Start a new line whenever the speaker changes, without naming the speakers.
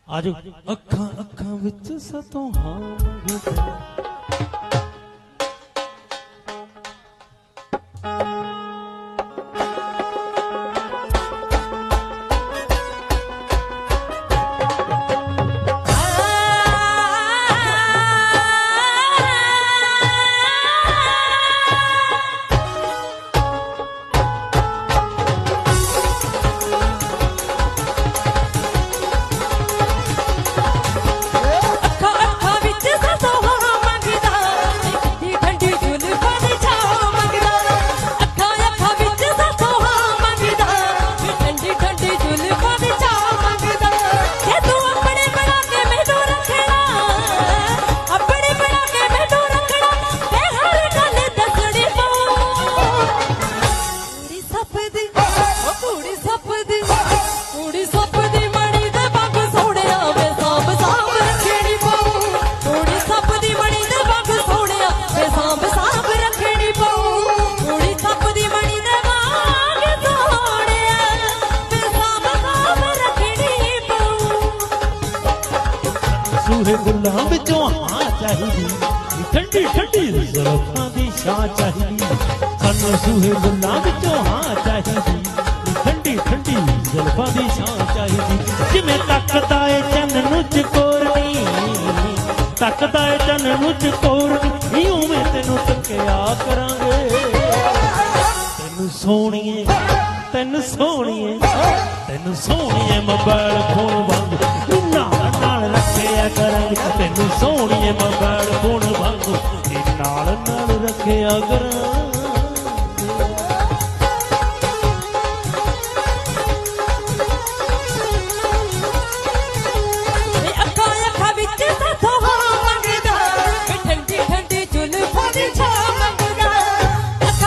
आज अखा अखा विच सतों हाँ मंगदा गुलां विचों हाँ चाहिदी ठंडी ठंडी जुल्फां दी छां चाहिदी सानू सूहे गुलां विचों हाँ चाहिदी ठंडी ठंडी जुल्फां दी छां चाहिदी जिवें तकदा ए चन्न नूं चकोरनी तकदा ए चन्न नूं चकोरनी उवें तैनूं तकिया करांगे तैनूं सोहणीए तैनूं सोहणीए तैनूं सोहणीए मोबाइल फोन वांग करांगे तैनूं सोहणीए मोबाइल फोन वांगू नाल नाल रखिया करांगे।